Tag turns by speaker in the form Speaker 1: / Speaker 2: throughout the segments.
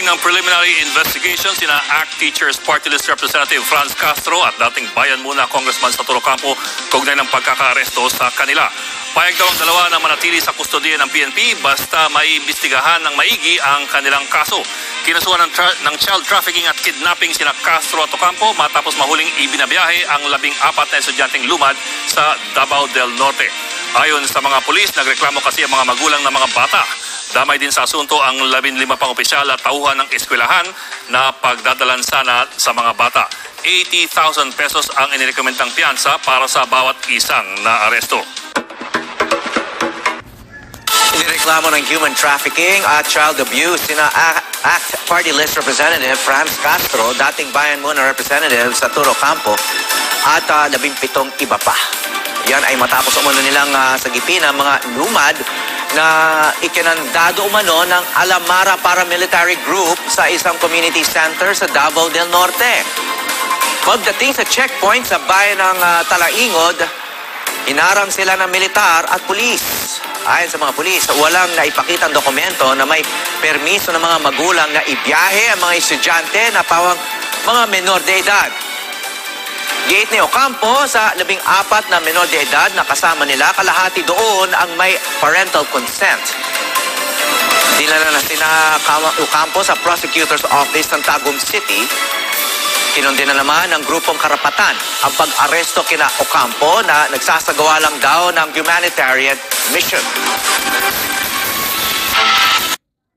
Speaker 1: Naghiring ng preliminary investigation sina ACT Teachers Party List Representative Franz Castro at dating Bayan Muna Congressman Saturo Campo kaugnay ng pagkakaaresto sa kanila. Payag daw ang dalawa na manatili sa kustodiya ng PNP basta maiimbestigahan ng maigi ang kanilang kaso. Kinasuhan ng child trafficking at kidnapping sina Castro at Ocampo matapos mahuling ibinabiyahe ang 14 na estudyanteng lumad sa Davao del Norte. Ayon sa mga pulis, nagreklamo kasi ang mga magulang ng mga bata. Damay din sa asunto ang 15 pang opisyal at tauhan ng eskwelahan na pagdadalan sana sa mga bata. 80,000 pesos ang inirekomendang piyansa para sa bawat isang naaresto.
Speaker 2: Inireklamo ng human trafficking at child abuse sina ACT Party List Representative Franz Castro, dating Bayan Muna Representative Saturo Campo at 17 iba pa. Yan ay matapos umano nilang sagipin ang mga lumad na ikinandado umano ng Alamara Paramilitary Group sa isang community center sa Davao del Norte. Pagdating sa checkpoint sa bayan ng Talaingod, hinarang sila ng militar at pulis. Ayon sa mga pulis, walang naipakitang dokumento na may permiso ng mga magulang na ibiyahe ang mga estudyante na pawang mga menor de edad. Gate ni Ocampo sa 14 na menor de edad na kasama nila, kalahati doon ang may parental consent. Dinala na sina Ocampo sa Prosecutor's Office ng Tagum City. Kinundi na naman ng grupong karapatan ang pag-aresto kina Ocampo na nagsasagawa lang daw ng humanitarian mission.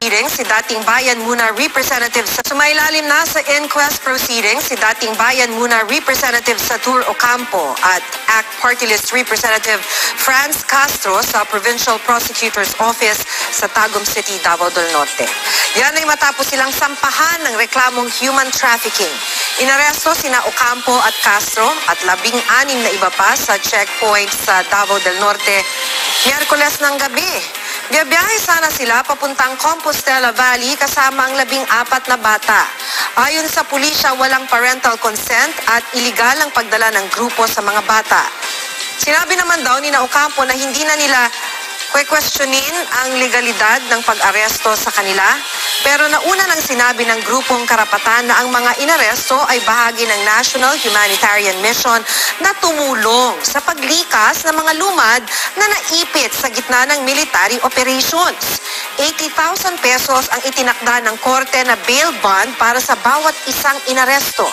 Speaker 3: Si dating Bayan Muna Representative sumailalim na sa inquest proceedings si dating Bayan Muna Representative Saturo Ocampo at ACT Party List Representative Franz Castro sa Provincial Prosecutor's Office sa Tagum City, Davao del Norte. Yan ay matapos silang sampahan ng reklamong human trafficking. Inaresto sina Ocampo at Castro at 16 na iba pa sa checkpoint sa Davao del Norte Miyerkules ng gabi. Biyabiyahe sana sila papuntang Compostela Valley kasama ang 14 na bata. Ayon sa pulisya, walang parental consent at iligal ang pagdala ng grupo sa mga bata. Sinabi naman daw ni Ocampo na hindi na nila questionin ang legalidad ng pag-aresto sa kanila, pero nauna nang sinabi ng grupong karapatan na ang mga inaresto ay bahagi ng National Humanitarian Mission na tumulong sa paglikas ng mga lumad na naipit sa gitna ng military operations. 80,000 pesos ang itinakda ng korte na bail bond para sa bawat isang inaresto.